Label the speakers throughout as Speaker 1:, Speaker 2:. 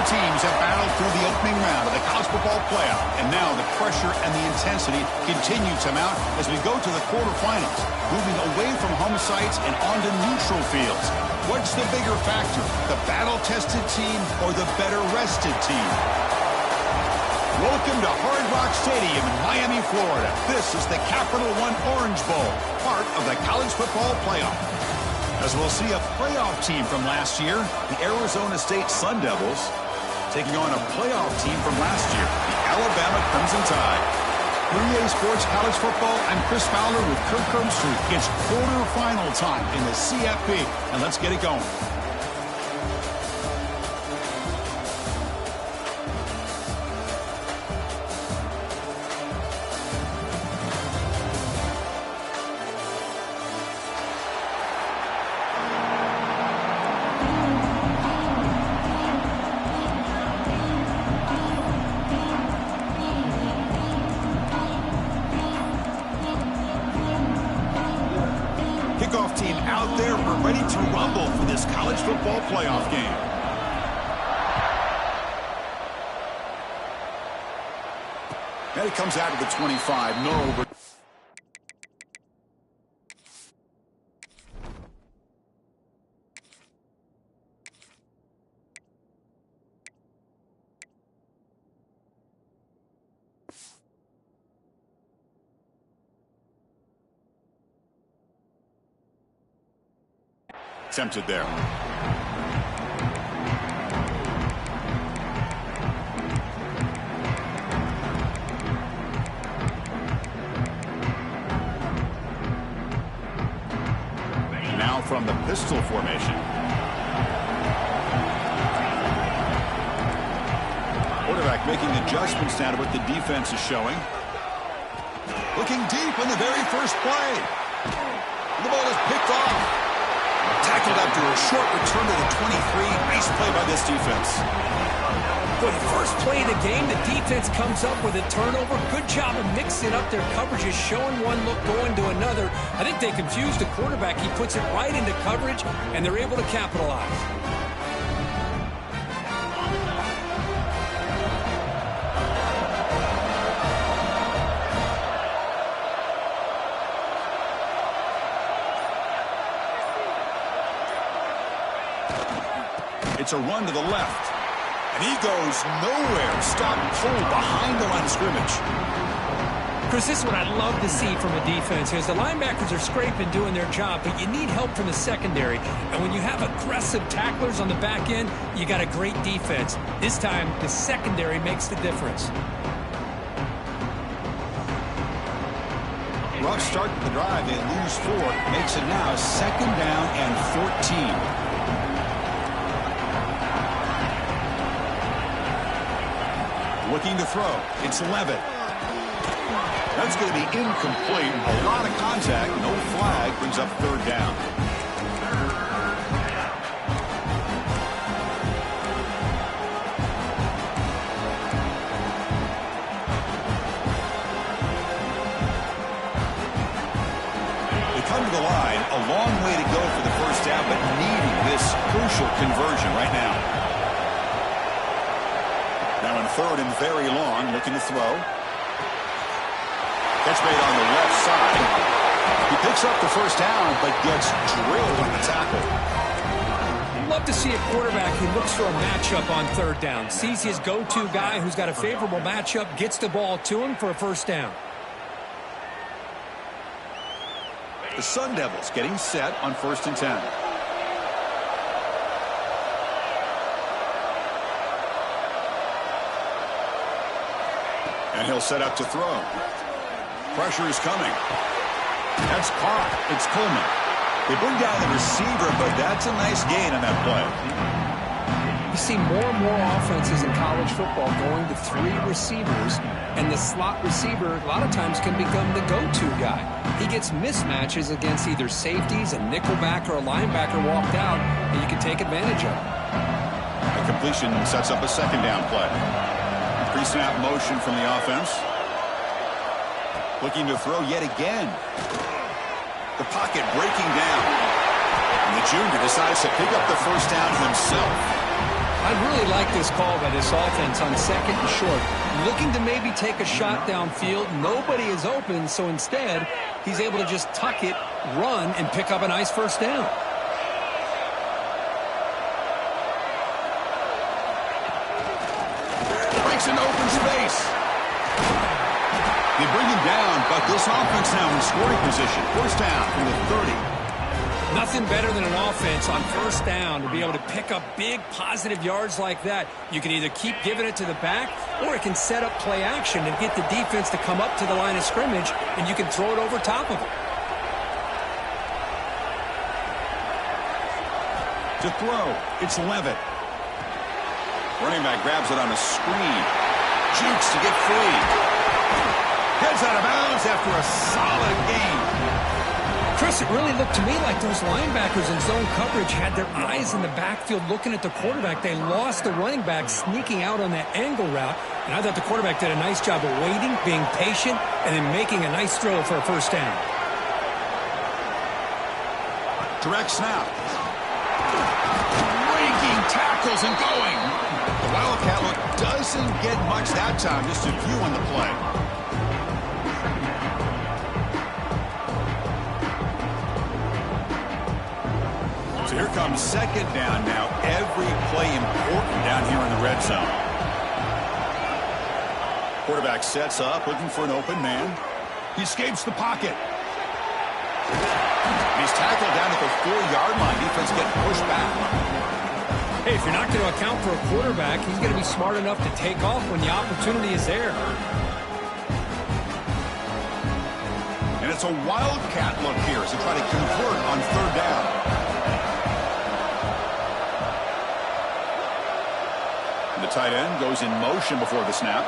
Speaker 1: Four teams have battled through the opening round of the college football playoff, and now the pressure and the intensity continue to mount as we go to the quarterfinals, moving away from home sites and onto neutral fields. What's the bigger factor, the battle-tested team or the better-rested team? Welcome to Hard Rock Stadium in Miami, Florida. This is the Capital One Orange Bowl, part of the college football playoff. As we'll see a playoff team from last year, the Arizona State Sun Devils, taking on a playoff team from last year, the Alabama Crimson Tide. 3A Sports College Football, I'm Chris Fowler with Kirk Herbstreit. It's quarterfinal time in the CFP, and let's get it going. Kickoff team out there. We're ready to rumble for this college football playoff game. And he comes out of the 25. No, but tempted there. Now from the pistol formation. Quarterback making adjustments now to what the defense is showing. Looking deep on the very first play. The ball is picked off. Tackled after a short return to the 23. Nice play by this defense.
Speaker 2: For the first play of the game, the defense comes up with a turnover. Good job of mixing up their coverages, showing one look, going to another. I think they confused the quarterback. He puts it right into coverage, and they're able to capitalize.
Speaker 1: It's a run to the left. And he goes nowhere. Stop pulled behind the line of scrimmage.
Speaker 2: Chris, this is what I love to see from a defense. As the linebackers are scraping, doing their job, but you need help from the secondary. And when you have aggressive tacklers on the back end, you got a great defense. This time, the secondary makes the difference.
Speaker 1: Rough start to the drive. They lose 4. Makes it now 2nd down and 14. Looking to throw. It's Levitt. That's going to be incomplete. A lot of contact. No flag. Brings up 3rd down. They come to the line. A long way to go for the first down, but needing this crucial conversion right now. Now in 3rd and very long, looking to throw. Catch made on the left side. He picks up the first down, but gets drilled on the tackle.
Speaker 2: Love to see a quarterback who looks for a matchup on 3rd down. Sees his go-to guy who's got a favorable matchup, gets the ball to him for a first down.
Speaker 1: The Sun Devils getting set on 1st and 10. And he'll set up to throw. Pressure is coming. That's caught. It's Coleman. They bring down the receiver, but that's a nice gain on that play.
Speaker 2: You see more and more offenses in college football going to 3 receivers, and the slot receiver a lot of times can become the go-to guy. He gets mismatches against either safeties, a nickelback, or a linebacker walked out, and you can take advantage of it.
Speaker 1: A completion sets up a 2nd down play. Pre-snap motion from the offense. Looking to throw yet again. The pocket breaking down. And the junior decides to pick up the first down himself.
Speaker 2: I really like this call by this offense on second and short. Looking to maybe take a shot downfield. Nobody is open, so instead, he's able to just tuck it, run, and pick up a nice first down.
Speaker 1: Breaks into open space. They bring him down, but this offense now in scoring position. First down from the 30.
Speaker 2: Nothing better than an offense on first down to be able to pick up big positive yards like that. You can either keep giving it to the back, or it can set up play action and get the defense to come up to the line of scrimmage, and you can throw it over top of them.
Speaker 1: To throw, it's Levitt. Running back grabs it on a screen. Jukes to get free. Heads out of bounds after a solid gain.
Speaker 2: Chris, it really looked to me like those linebackers in zone coverage had their eyes in the backfield looking at the quarterback. They lost the running back sneaking out on that angle route, and I thought the quarterback did a nice job of waiting, being patient, and then making a nice throw for a first down.
Speaker 1: Direct snap. Breaking tackles and going. The Wildcat look doesn't get much that time, just a few on the play. So here comes second down now. Every play important down here in the red zone. Quarterback sets up, looking for an open man. He escapes the pocket. He's tackled down at the 4-yard line. Defense getting pushed back.
Speaker 2: Hey, if you're not going to account for a quarterback, he's going to be smart enough to take off when the opportunity is there.
Speaker 1: And it's a Wildcat look here as they try to convert on third down. The tight end goes in motion before the snap.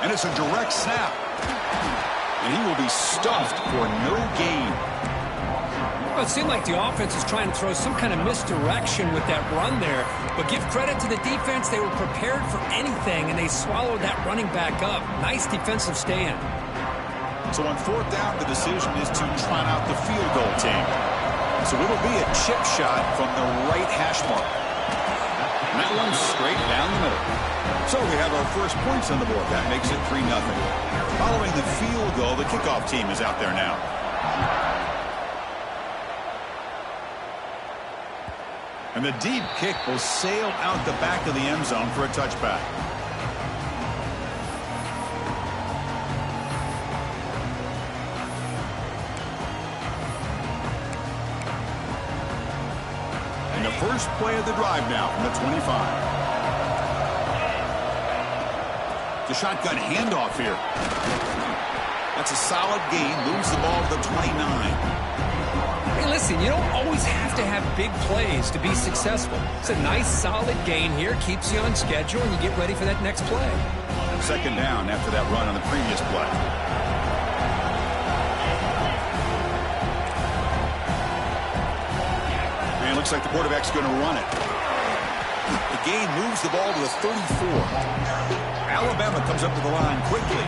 Speaker 1: And it's a direct snap. And he will be stuffed for no gain.
Speaker 2: Well, it seemed like the offense is trying to throw some kind of misdirection with that run there. But give credit to the defense. They were prepared for anything, and they swallowed that running back up. Nice defensive stand.
Speaker 1: So on fourth down, the decision is to trot out the field goal team. So it'll be a chip shot from the right hash mark. And that one's straight down the middle. So we have our first points on the board. That makes it 3-0. Following the field goal, the kickoff team is out there now. And the deep kick will sail out the back of the end zone for a touchback. And the first play of the drive now from the 25. The shotgun handoff here. That's a solid gain. Moves the ball to the 29.
Speaker 2: Hey, listen, you don't always have to have big plays to be successful. It's a nice, solid gain here. Keeps you on schedule, and you get ready for that next play.
Speaker 1: Second down after that run on the previous play. And it looks like the quarterback's going to run it. The gain moves the ball to the 34. Alabama comes up to the line quickly.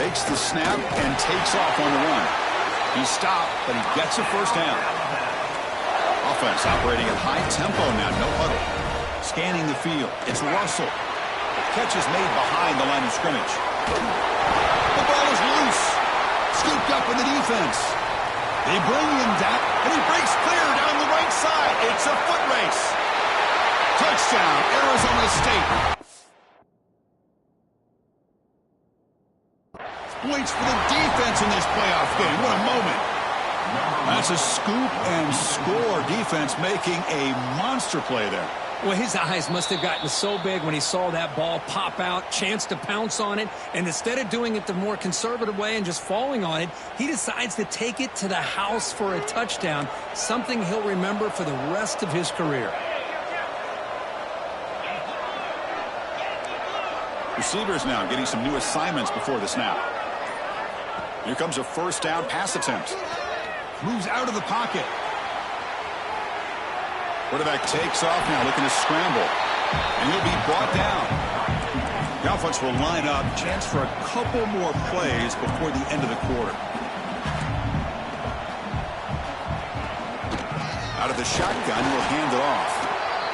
Speaker 1: Takes the snap and takes off on the run. He stopped, but he gets a first down. Offense operating at high tempo now, no huddle. Scanning the field, it's Russell. The catch is made behind the line of scrimmage. The ball is loose. Scooped up in the defense. They bring him down, and he breaks clear down the right side. It's a foot race. Touchdown, Arizona State. Points for the defense in this playoff game. What a moment. That's a scoop and score. Defense making a monster play there.
Speaker 2: Well, his eyes must have gotten so big when he saw that ball pop out, chance to pounce on it, and instead of doing it the more conservative way and just falling on it, he decides to take it to the house for a touchdown, something he'll remember for the rest of his career.
Speaker 1: Receivers now getting some new assignments before the snap. Here comes a first down pass attempt. Moves out of the pocket. Quarterback takes off now, looking to scramble. And he'll be brought down. The offense will line up. Chance for a couple more plays before the end of the quarter. Out of the shotgun, will hand it off.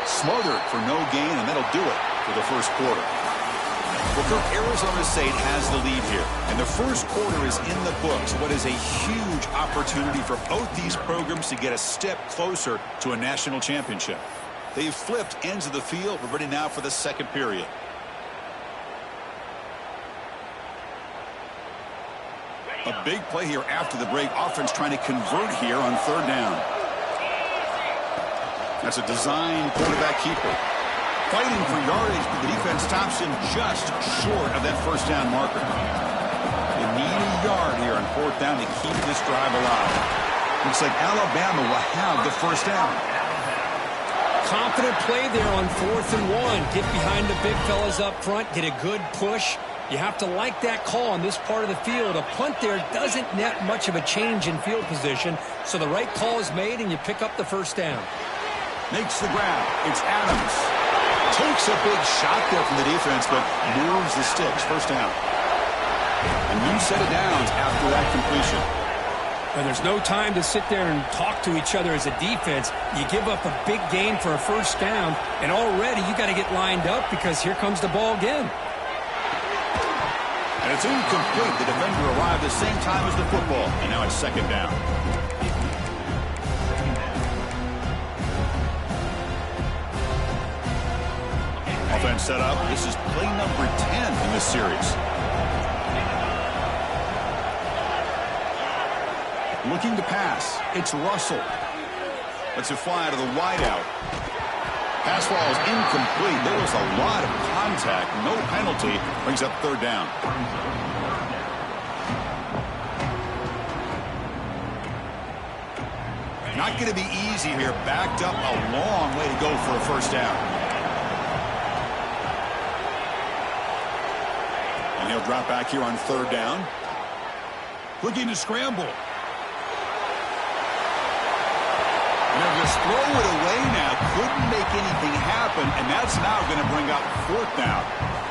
Speaker 1: Smothered for no gain, and that'll do it for the first quarter. Well, Arizona State has the lead here, and the first quarter is in the books. What is a huge opportunity for both these programs to get a step closer to a national championship. They've flipped ends of the field. We're ready now for the second period. A big play here after the break. Offense trying to convert here on third down. That's a design quarterback keeper. Fighting for yardage, but the defense stops him just short of that first down marker. They need a yard here on fourth down to keep this drive alive. Looks like Alabama will have the first down.
Speaker 2: Confident play there on 4th and 1. Get behind the big fellas up front. Get a good push. You have to like that call on this part of the field. A punt there doesn't net much of a change in field position, so the right call is made and you pick up the first down.
Speaker 1: Makes the grab. It's Adams. Takes a big shot there from the defense, but moves the sticks. First down. A new set of downs after that completion.
Speaker 2: And there's no time to sit there and talk to each other as a defense. You give up a big gain for a first down, and already you got to get lined up because here comes the ball again.
Speaker 1: And it's incomplete. The defender arrived the same time as the football, and now it's second down. Offense set up. This is play number 10 in this series. Looking to pass. It's Russell. Lets it fly to the wideout. Pass ball is incomplete. There was a lot of contact. No penalty. Brings up third down. Not going to be easy here. Backed up a long way to go for a first down. And he'll drop back here on third down. Looking to scramble. And they'll just throw it away now. Couldn't make anything happen, and that's now going to bring up fourth down.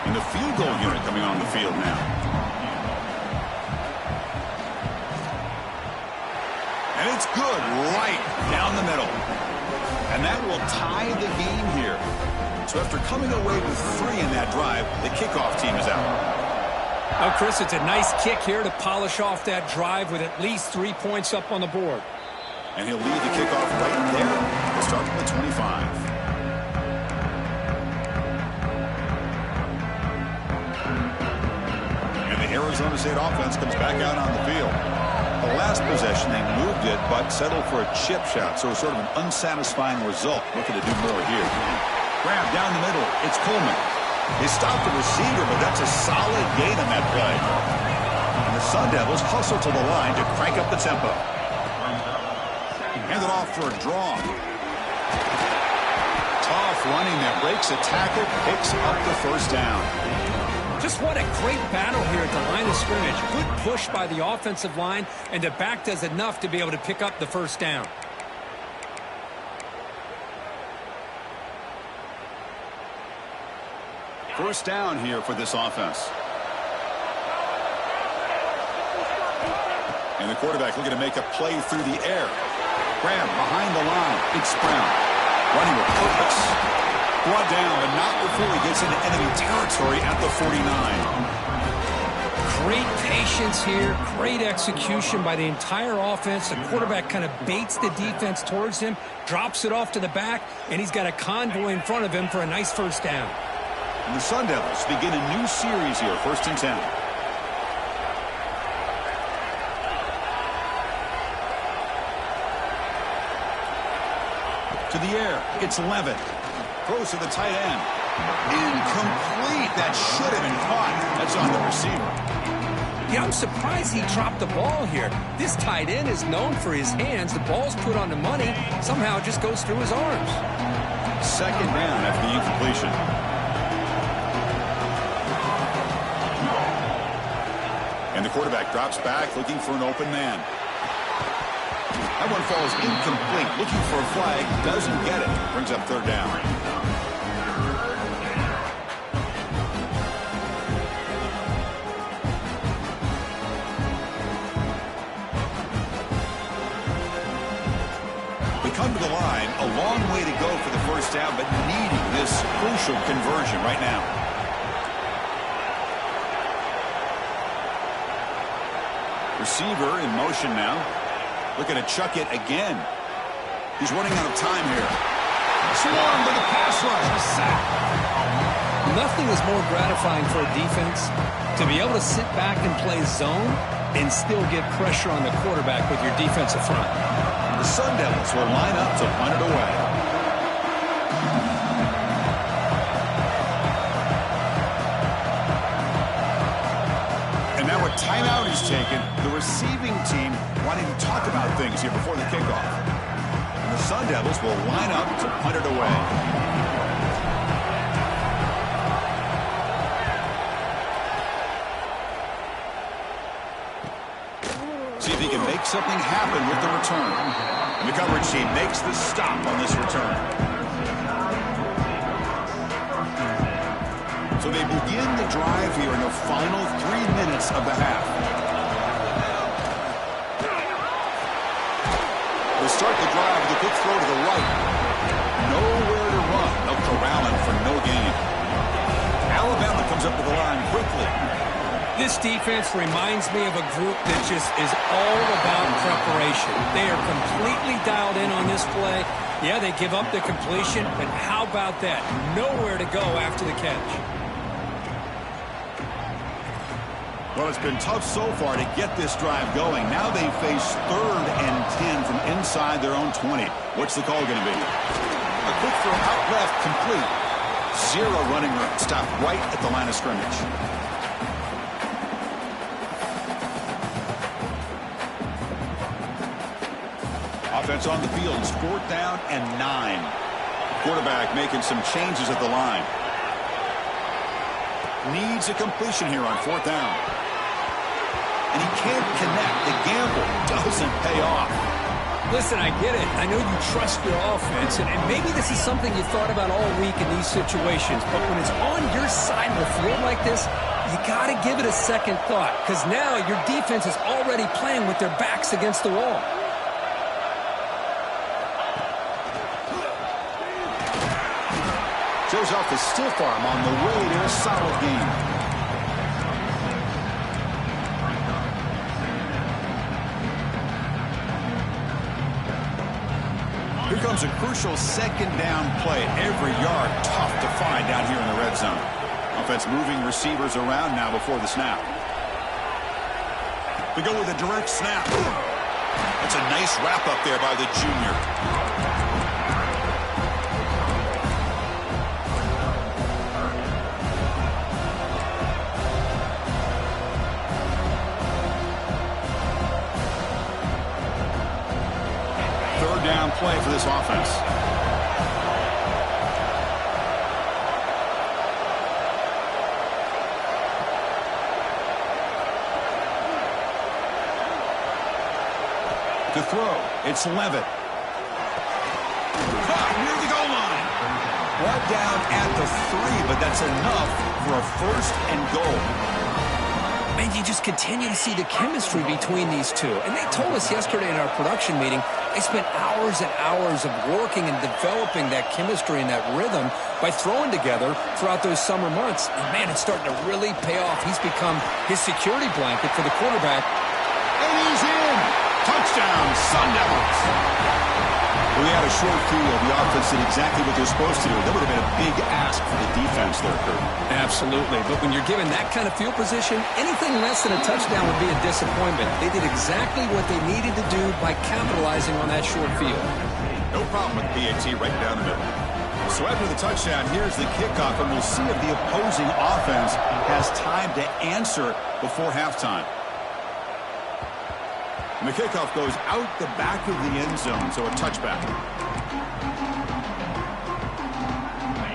Speaker 1: And the field goal unit coming on the field now. And it's good right down the middle. And that will tie the game here. So after coming away with 3 in that drive, the kickoff team is out.
Speaker 2: Oh, Chris, it's a nice kick here to polish off that drive with at least 3 points up on the board.
Speaker 1: And he'll lead the kickoff right there. We'll start from the 25. And the Arizona State offense comes back out on the field. The last possession, they moved it, but settled for a chip shot. So sort of an unsatisfying result. Looking to do more here. Grab down the middle. It's Coleman. They stopped the receiver, but that's a solid gain on that play. And the Sun Devils hustle to the line to crank up the tempo. Hand it off for a draw. Tough running that breaks a tackle, picks up the first down.
Speaker 2: Just what a great battle here at the line of scrimmage. Good push by the offensive line, and the back does enough to be able to pick up the first down.
Speaker 1: First down here for this offense. And the quarterback looking to make a play through the air. Grab behind the line. It's Brown. Running with purpose. Brought down, but not before he gets into enemy territory at the 49.
Speaker 2: Great patience here. Great execution by the entire offense. The quarterback kind of baits the defense towards him, drops it off to the back, and he's got a convoy in front of him for a nice first down.
Speaker 1: And the Sun Devils begin a new series here, 1st and 10. To the air, it's Levitt. Throws to the tight end. Incomplete. That should have been caught. That's on the receiver.
Speaker 2: Yeah, I'm surprised he dropped the ball here. This tight end is known for his hands. The ball's put on the money. Somehow it just goes through his arms.
Speaker 1: Second down after the incompletion. And the quarterback drops back, looking for an open man. That one falls incomplete. Looking for a flag. Doesn't get it. Brings up third down. come to the line, a long way to go for the first down, but needing this crucial conversion right now. Receiver in motion now. Looking to chuck it again. He's running out of time here. Swarmed by the pass rush. A sack.
Speaker 2: Nothing is more gratifying for a defense to be able to sit back and play zone and still get pressure on the quarterback with your defensive front.
Speaker 1: The Sun Devils will line up to punt it away. And now a timeout is taken. The receiving team wanting to talk about things here before the kickoff. And the Sun Devils will line up to punt it away. See if he can make something happen with the return. And the coverage team makes the stop on this return. So they begin the drive here in the final 3 minutes of the half. They start the drive with a quick throw to the right. Nowhere to run. They'll corral him for no gain. Alabama comes up to the line quickly.
Speaker 2: This defense reminds me of a group that just is all about preparation. They are completely dialed in on this play. Yeah, they give up the completion, but how about that? Nowhere to go after the catch.
Speaker 1: Well, it's been tough so far to get this drive going. Now they face 3rd and 10 from inside their own 20. What's the call going to be? A quick throw out left, complete. 0 running room. Stop right at the line of scrimmage. Offense on the field. It's 4th down and 9. Quarterback making some changes at the line. Needs a completion here on 4th down. And he can't connect. The gamble doesn't pay off.
Speaker 2: Listen, I get it. I know you trust your offense, and maybe this is something you thought about all week in these situations, but when it's on your side of the field like this, you got to give it a second thought, because now your defense is already playing with their backs against the wall.
Speaker 1: Shows off the stiff arm on the way to a solid game. Here comes a crucial 2nd down play. Every yard tough to find down here in the red zone. Offense moving receivers around now before the snap. We go with a direct snap. That's a nice wrap up there by the junior. Down play for this offense. To throw, it's Levitt. Caught near the goal line. Brought down at the 3, but that's enough for a 1st and goal.
Speaker 2: Man, you just continue to see the chemistry between these two. And they told us yesterday in our production meeting, they spent hours and hours of working and developing that chemistry and that rhythm by throwing together throughout those summer months. And, man, it's starting to really pay off. He's become his security blanket for the quarterback.
Speaker 1: And he's in. Touchdown, Sun Devils. We had a short field. The offense did exactly what they're supposed to do. That would have been a big ask for the defense there, Kurt.
Speaker 2: Absolutely. But when you're given that kind of field position, anything less than a touchdown would be a disappointment. They did exactly what they needed to do by capitalizing on that short field.
Speaker 1: No problem with PAT right down the middle. So after the touchdown, here's the kickoff, and we'll see if the opposing offense has time to answer before halftime. And the kickoff goes out the back of the end zone, so a touchback.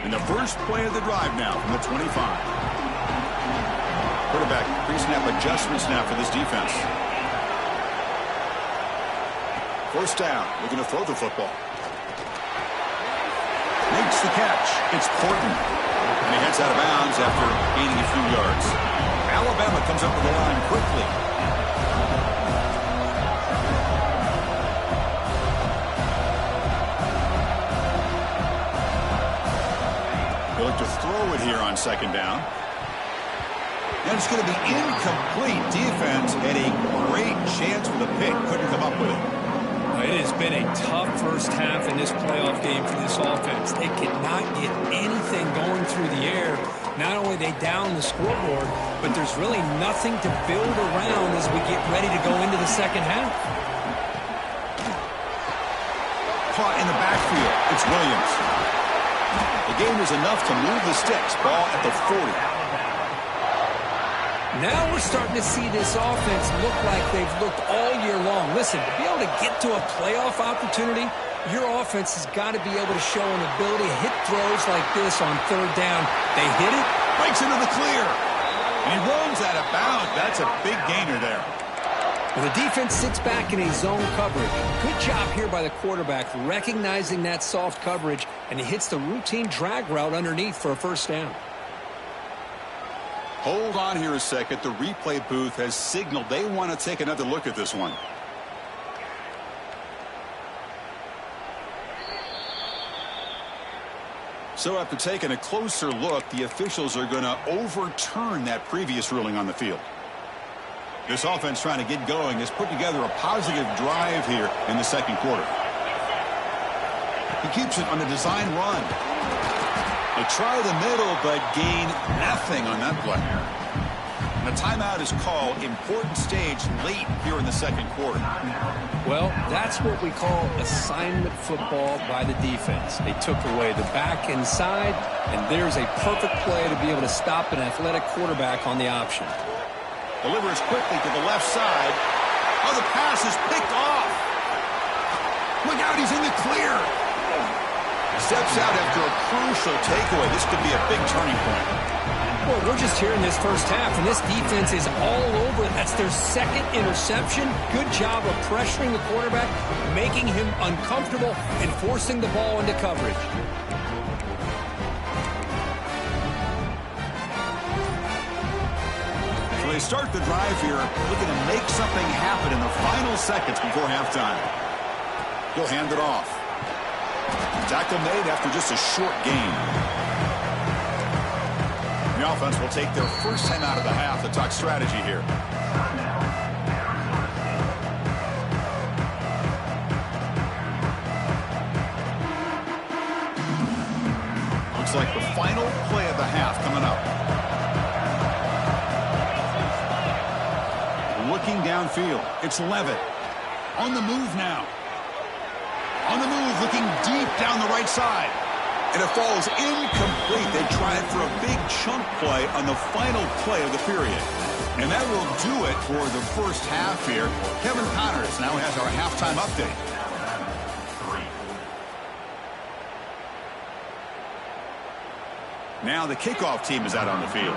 Speaker 1: And the first play of the drive now from the 25. Quarterback pre-snap adjustments now for this defense. 1st down, looking to throw the football. Makes the catch. It's Porton. And he heads out of bounds after gaining a few yards. Alabama comes up to the line quickly. to throw it here on second down. And it's going to be incomplete. Defense had a great chance for the pick. Couldn't come up with it.
Speaker 2: It has been a tough first half in this playoff game for this offense. They cannot get anything going through the air. Not only they down the scoreboard, but there's really nothing to build around as we get ready to go into the second half.
Speaker 1: Caught in the backfield. It's Williams. The game is enough to move the sticks. Ball at the 40.
Speaker 2: Now we're starting to see this offense look like they've looked all year long. Listen, to be able to get to a playoff opportunity, your offense has got to be able to show an ability to hit throws like this on third down. They hit it.
Speaker 1: Breaks into the clear. And he runs out of bounds. That's a big gainer there.
Speaker 2: Well, the defense sits back in a zone coverage. Good job here by the quarterback recognizing that soft coverage, and he hits the routine drag route underneath for a first down.
Speaker 1: Hold on here a second. The replay booth has signaled they want to take another look at this one. So after taking a closer look, the officials are going to overturn that previous ruling on the field. This offense trying to get going has put together a positive drive here in the second quarter. He keeps it on a design run. They try the middle, but gain nothing on that play. And a timeout is called. Important stage late here in the second quarter.
Speaker 2: Well, that's what we call assignment football by the defense. They took away the back inside, and there's a perfect play to be able to stop an athletic quarterback on the option.
Speaker 1: Delivers quickly to the left side. Oh, the pass is picked off. Look out, he's in the clear. Steps out after a crucial takeaway. This could be a big turning point.
Speaker 2: Well, we're just here in this first half, and this defense is all over. That's their second interception. Good job of pressuring the quarterback, making him uncomfortable, and forcing the ball into coverage.
Speaker 1: So they start the drive here, looking to make something happen in the final seconds before halftime. He'll hand it off. Tackle made after just a short gain. The offense will take their first time out of the half to talk strategy here. Looks like the final play of the half coming up. Looking downfield. It's Levitt. On the move now. On the move, looking deep down the right side. And it falls incomplete. They tried for a big chunk play on the final play of the period. And that will do it for the first half here. Kevin Connors now has our halftime update. Now the kickoff team is out on the field.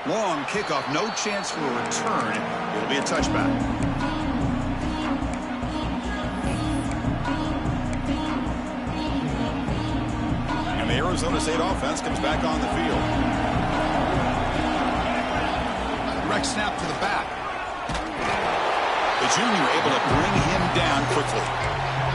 Speaker 1: Long kickoff, no chance for a return. It'll be a touchback. And the Arizona State offense comes back on the field. Direct snap to the back. The junior able to bring him down quickly.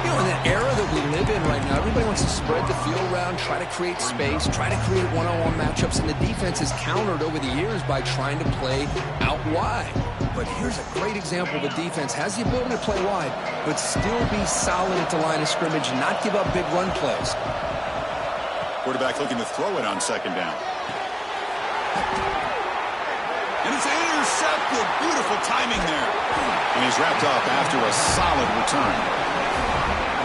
Speaker 2: You know, in the era that we live in right now, everybody wants to spread the field around, try to create space, try to create one-on-one matchups, and the defense has countered over the years by trying to play out wide. But here's a great example. The defense has the ability to play wide, but still be solid at the line of scrimmage and not give up big run plays.
Speaker 1: Quarterback looking to throw it on second down. And it's intercepted. Beautiful timing there. And he's wrapped up after a solid return.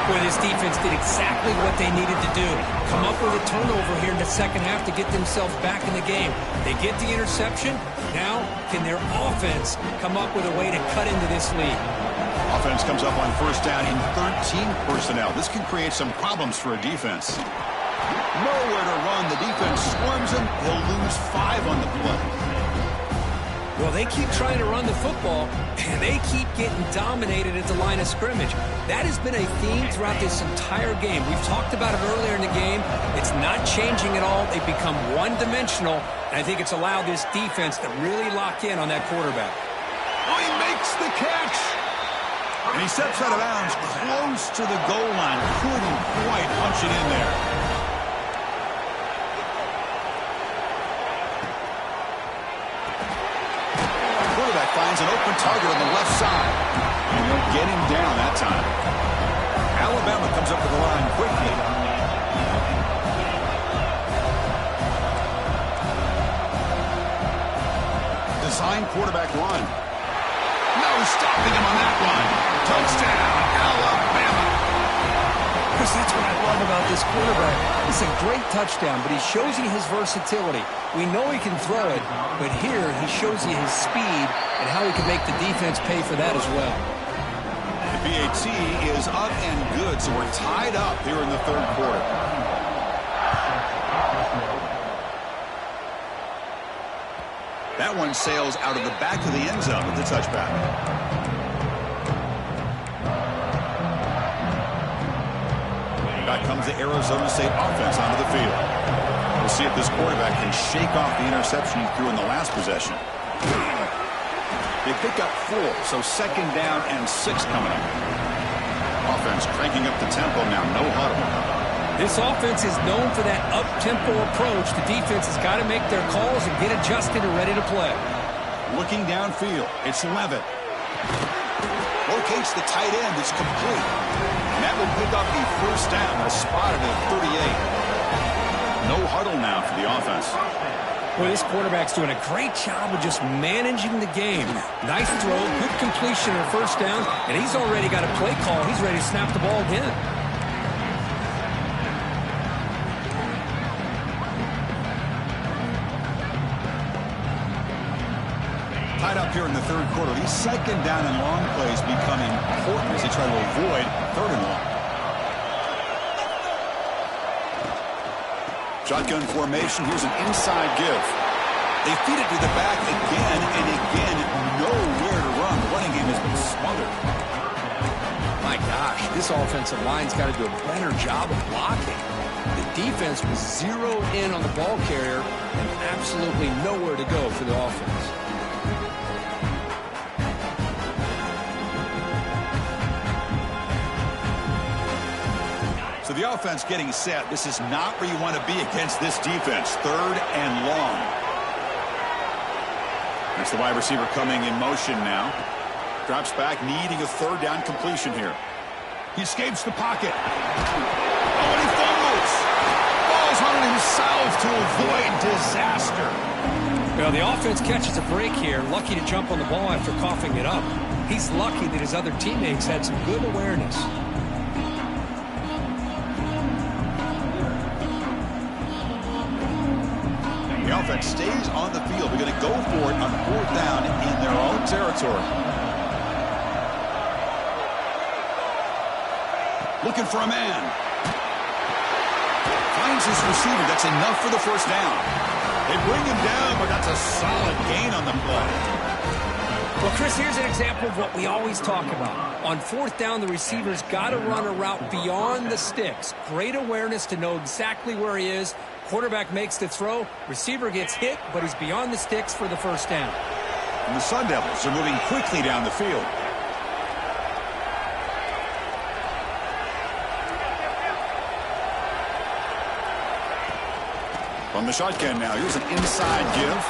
Speaker 2: Boy, this defense did exactly what they needed to do. Come up with a turnover here in the second half to get themselves back in the game. They get the interception. Now, can their offense come up with a way to cut into this lead?
Speaker 1: Offense comes up on first down in 13 personnel. This can create some problems for a defense. Nowhere to run. The defense swarms him. He'll lose 5 on the play.
Speaker 2: Well, they keep trying to run the football, and they keep getting dominated at the line of scrimmage. That has been a theme throughout this entire game. We've talked about it earlier in the game. It's not changing at all. They've become one-dimensional, and I think it's allowed this defense to really lock in on that quarterback.
Speaker 1: Oh, he makes the catch. And he steps out of bounds close to the goal line. Couldn't quite punch it in there. Quarterback finds an open target on the left side. And he'll get him down that time. Alabama comes up to the line quickly. Design quarterback run. No stopping him on that one. Touchdown, Alabama.
Speaker 2: Chris, that's what I love about this quarterback. It's a great touchdown, but he shows you his versatility. We know he can throw it, but here he shows you his speed and how he can make the defense pay for that as well.
Speaker 1: The BAT is up and good, so we're tied up here in the third quarter. That one sails out of the back of the end zone with the touchback. Back comes the Arizona State offense onto the field. We'll see if this quarterback can shake off the interception he threw in the last possession. They pick up 4, so second down and 6 coming up. Offense cranking up the tempo now, no huddle.
Speaker 2: This offense is known for that up-tempo approach. The defense has got to make their calls and get adjusted and ready to play.
Speaker 1: Looking downfield, it's Levitt. Locates the tight end, it's complete. And that will pick up the first down, spotted at 38. No huddle now for the offense.
Speaker 2: Well, this quarterback's doing a great job of just managing the game. Nice throw, good completion on first down, and he's already got a play call. He's ready to snap the ball again.
Speaker 1: Tied up here in the third quarter. These second down and long plays become important as they try to avoid third and long. Shotgun formation. Here's an inside give. They feed it to the back again and again. Nowhere to run. The running game has been smothered.
Speaker 2: My gosh, this offensive line's got to do a better job of blocking. The defense was zeroed in on the ball carrier and absolutely nowhere to go for the offense.
Speaker 1: So the offense getting set. This is not where you want to be against this defense. Third and long. That's the wide receiver coming in motion now. Drops back, needing a third down completion here. He escapes the pocket. Oh, and he fumbles. Ball's running himself to avoid disaster.
Speaker 2: Well, the offense catches a break here. Lucky to jump on the ball after coughing it up. He's lucky that his other teammates had some good awareness.
Speaker 1: The offense stays on the field. They're going to go for it on fourth down in their own territory. Looking for a man. Finds his receiver. That's enough for the first down. They bring him down, but that's a solid gain on the play.
Speaker 2: Well, Chris, here's an example of what we always talk about. On fourth down, the receiver's got to run a route beyond the sticks. Great awareness to know exactly where he is. Quarterback makes the throw. Receiver gets hit, but he's beyond the sticks for the first down.
Speaker 1: And the Sun Devils are moving quickly down the field. From the shotgun now, here's an inside give.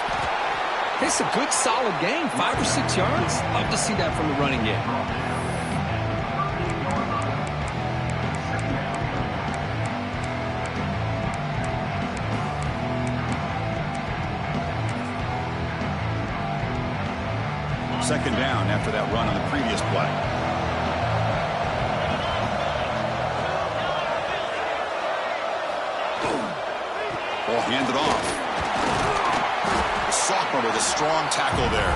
Speaker 2: It's a good, solid game. 5 or 6 yards. Love to see that from the running game.
Speaker 1: Second down after that run on the previous play. Ball handed off. The sophomore with a strong tackle there.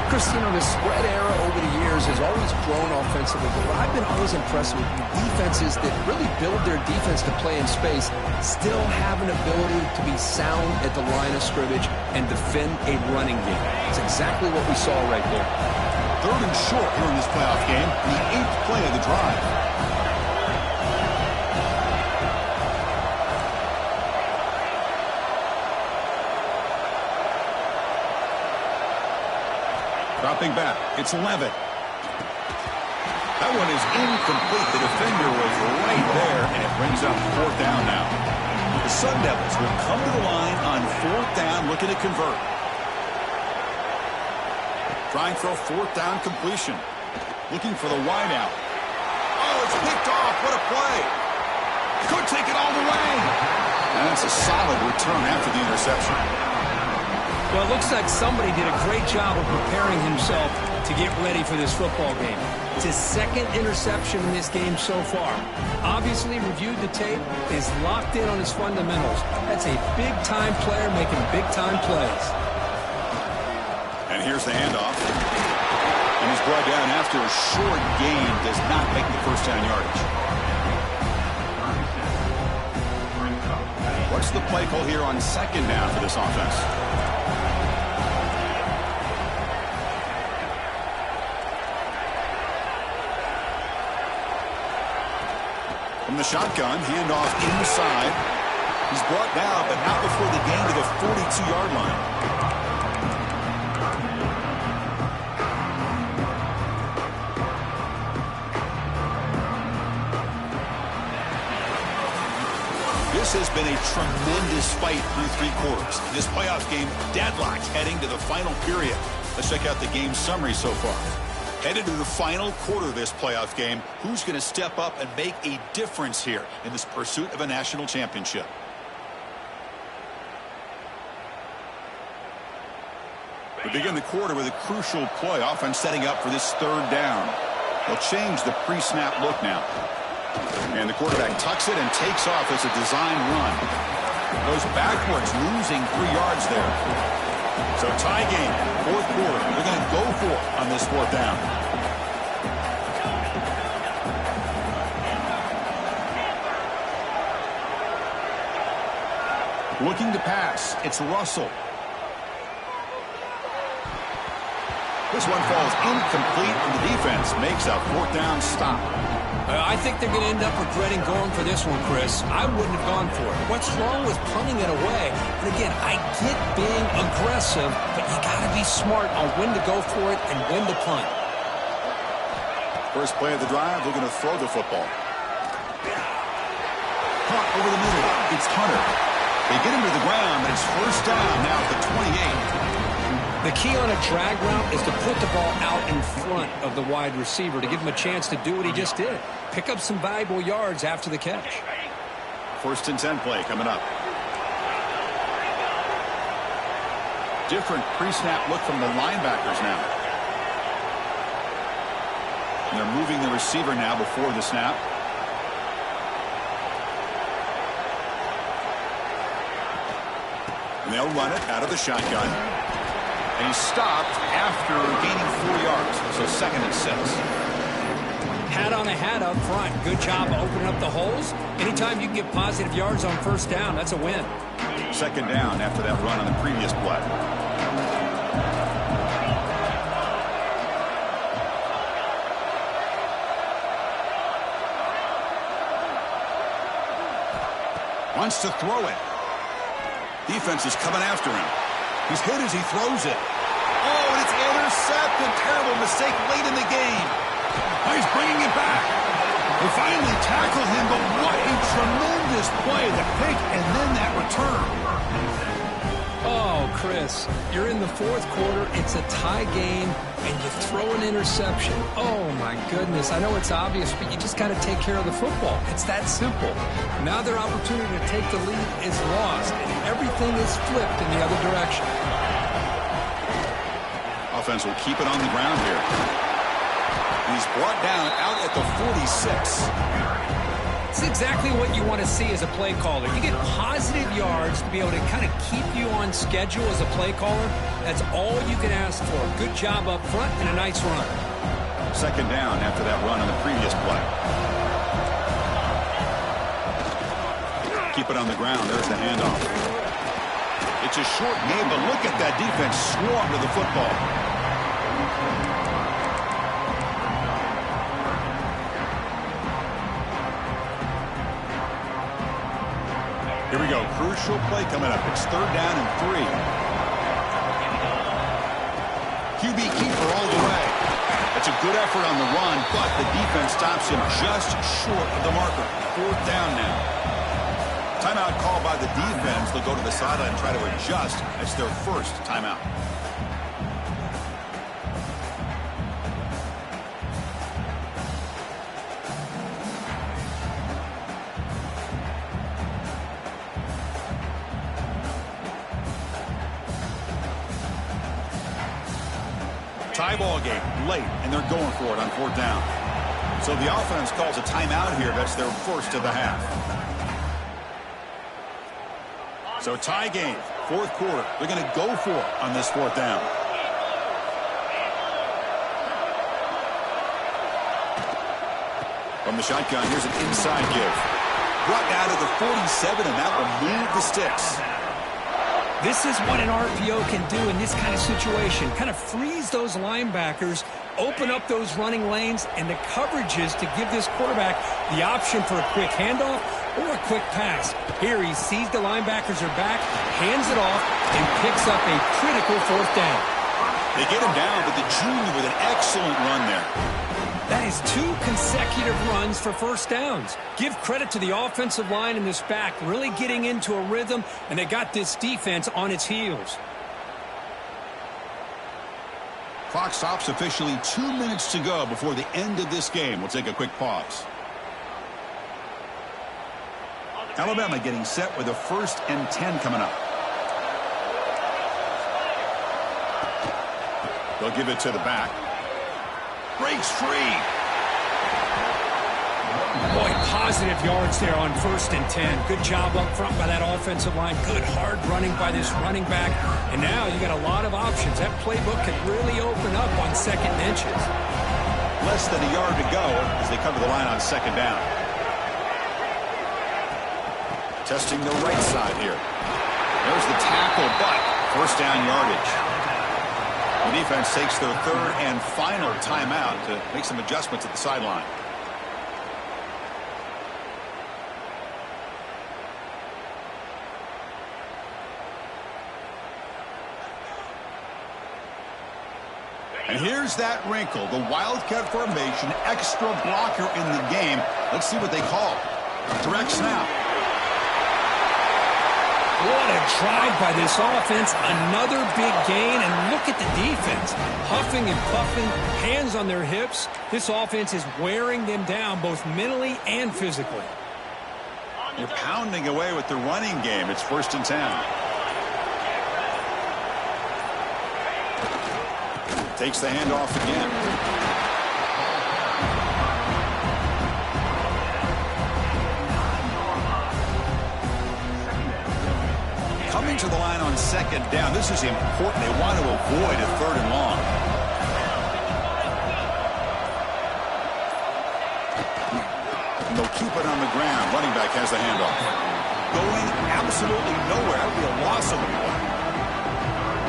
Speaker 2: Chris, you know, the spread era over the years has always grown offensively, but what I've been always impressed with defenses that really build their defense to play in space still have an ability to be sound at the line of scrimmage and defend a running game. It's exactly what we saw right there.
Speaker 1: Third and short here in this playoff game, the 8th play of the drive. Dropping back, it's Levitt. That one is incomplete. The defender was right there, and it brings up fourth down now. The Sun Devils will come to the line on fourth down, looking to convert. Trying for a fourth down completion. Looking for the wideout. Oh, it's picked off. What a play. Could take it all the way. And that's a solid return after the interception.
Speaker 2: Well, it looks like somebody did a great job of preparing himself to get ready for this football game. It's his second interception in this game so far. Obviously reviewed the tape, is locked in on his fundamentals. That's a big-time player making big-time plays.
Speaker 1: And here's the handoff. And he's brought down after a short gain. Does not make the first down yardage. What's the play call here on second down for this offense? From the shotgun, handoff inside. He's brought down, but not before the gain to the 42-yard line. This has been a tremendous fight through three quarters. This playoff game deadlocked heading to the final period. Let's check out the game summary so far. Headed to the final quarter of this playoff game, who's going to step up and make a difference here in this pursuit of a national championship? We begin the quarter with a crucial play. Offense setting up for this third down. They'll change the pre-snap look now. And the quarterback tucks it and takes off as a design run. Goes backwards, losing 3 yards there. So tie game, fourth quarter. They're going to go for it on this fourth down. Looking to pass. It's Russell. This one falls incomplete, and the defense makes a fourth down stop.
Speaker 2: I think they're going to end up regretting going for this one, Chris. I wouldn't have gone for it. What's wrong with punting it away? And again, I get being aggressive, but you got to be smart on when to go for it and when to punt.
Speaker 1: First play of the drive, they're going to throw the football. Caught over the middle. It's Hunter. They get him to the ground, and it's first down now at the 28.
Speaker 2: The key on a drag route is to put the ball out in front of the wide receiver to give him a chance to do what he just did. Pick up some valuable yards after the catch.
Speaker 1: First and 10 play coming up. Different pre-snap look from the linebackers now. And they're moving the receiver now before the snap. And they'll run it out of the shotgun. And he's stopped after gaining 4 yards. So second and 6.
Speaker 2: Hat on a hat up front. Good job of opening up the holes. Anytime you can get positive yards on first down, that's a win.
Speaker 1: Second down after that run on the previous play. Wants to throw it. Defense is coming after him. He's hit as he throws it. Oh, and it's intercepted. Terrible mistake late in the game. Oh, he's bringing it back. They finally tackle him, but what a tremendous play. The pick and then that return.
Speaker 2: Oh, Chris, you're in the fourth quarter. It's a tie game, and you throw an interception. Oh, my goodness. I know it's obvious, but you just got to take care of the football. It's that simple. Now their opportunity to take the lead is lost, and everything is flipped in the other direction.
Speaker 1: Offense will keep it on the ground here. And he's brought down out at the 46.
Speaker 2: It's exactly what you want to see as a play caller. You get positive yards to be able to kind of keep you on schedule as a play caller. That's all you can ask for. Good job up front and a nice run.
Speaker 1: Second down after that run on the previous play. Keep it on the ground. There's the handoff. It's a short game, but look at that defense swarm to the football. Here we go. Crucial play coming up. It's third down and 3. QB keeper all the way. A That's a good effort on the run, but the defense stops him just short of the marker. 4th down now. Timeout called by the defense. They'll go to the sideline and try to adjust. It's their first timeout. Tie ball game late, and they're going for it on 4th down. So the offense calls a timeout here. That's their first of the half. So tie game, 4th quarter. They're going to go for it on this 4th down. From the shotgun, here's an inside give. Brought down to the 47, and that will move the sticks.
Speaker 2: This is what an RPO can do in this kind of situation. Kind of freeze those linebackers, open up those running lanes, and the coverages to give this quarterback the option for a quick handoff or a quick pass. Here he sees the linebackers are back, hands it off, and picks up a critical 4th down.
Speaker 1: They get him down, but the junior with an excellent run there.
Speaker 2: That is 2 consecutive runs for 1st downs. Give credit to the offensive line in this back, really getting into a rhythm, and they got this defense on its heels.
Speaker 1: Clock stops officially 2 minutes to go before the end of this game. We'll take a quick pause. Alabama getting set with a 1st and 10 coming up. They'll give it to the back. Breaks free.
Speaker 2: Boy, positive yards there on 1st and 10. Good job up front by that offensive line. Good hard running by this running back. And now you got a lot of options. That playbook can really open up on 2nd and inches.
Speaker 1: Less than a yard to go as they cover the line on 2nd down. Testing the right side here. There's the tackle, but 1st down yardage. The defense takes their 3rd and final timeout to make some adjustments at the sideline. And here's that wrinkle, the Wildcat formation, extra blocker in the game. Let's see what they call. Direct snap.
Speaker 2: What a drive by this offense. Another big gain, and look at the defense. Huffing and puffing, hands on their hips. This offense is wearing them down both mentally and physically.
Speaker 1: They're pounding away with the running game. It's 1st and 10. Takes the handoff again. Coming to the line on 2nd down. This is important. They want to avoid a 3rd and long. And they'll keep it on the ground. Running back has the handoff. Going absolutely nowhere. That would be a loss of the play.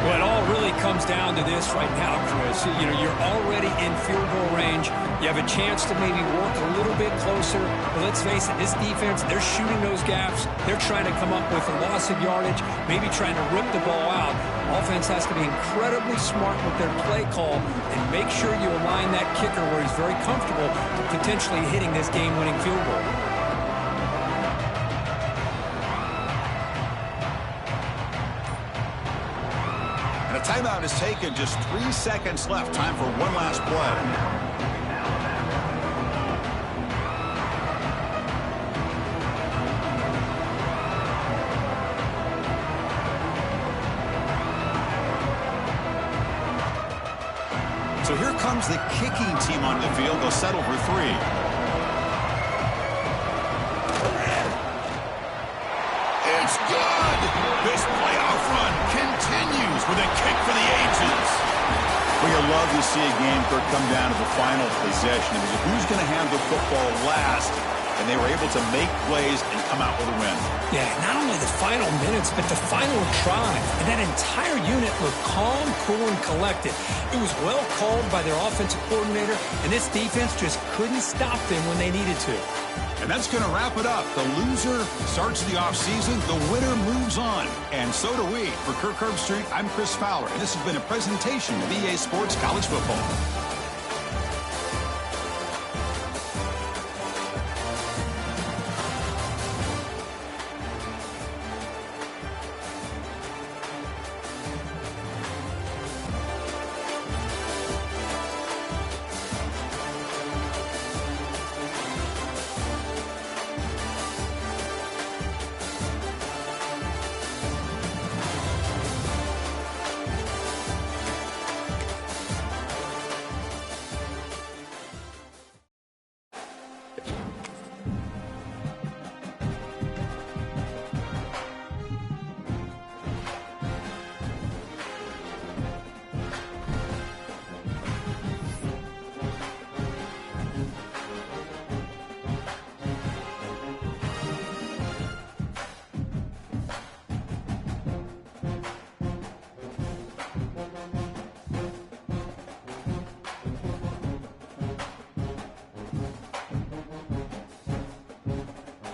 Speaker 2: Well, it all really comes down to this right now, Chris. You know, you're already in field goal range. You have a chance to maybe work a little bit closer. But let's face it, this defense, they're shooting those gaps. They're trying to come up with a loss of yardage, maybe trying to rip the ball out. Offense has to be incredibly smart with their play call and make sure you align that kicker where he's very comfortable to potentially hitting this game-winning field goal.
Speaker 1: And a timeout is taken. Just 3 seconds left. Time for one last play. So here comes the kicking team on the field. They'll settle for 3. It's good. This playoff run continues with a kick for the ages. We would love to see a game come down to the final possession. Because who's going to have the football last? And they were able to make plays and come out with a win.
Speaker 2: Yeah, not only the final minutes, but the final drive. And that entire unit looked calm, cool, and collected. It was well called by their offensive coordinator, and this defense just couldn't stop them when they needed to.
Speaker 1: And that's going to wrap it up. The loser starts the offseason. The winner moves on. And so do we. For Kirk Herbstreit, I'm Chris Fowler. And this has been a presentation of EA Sports College Football.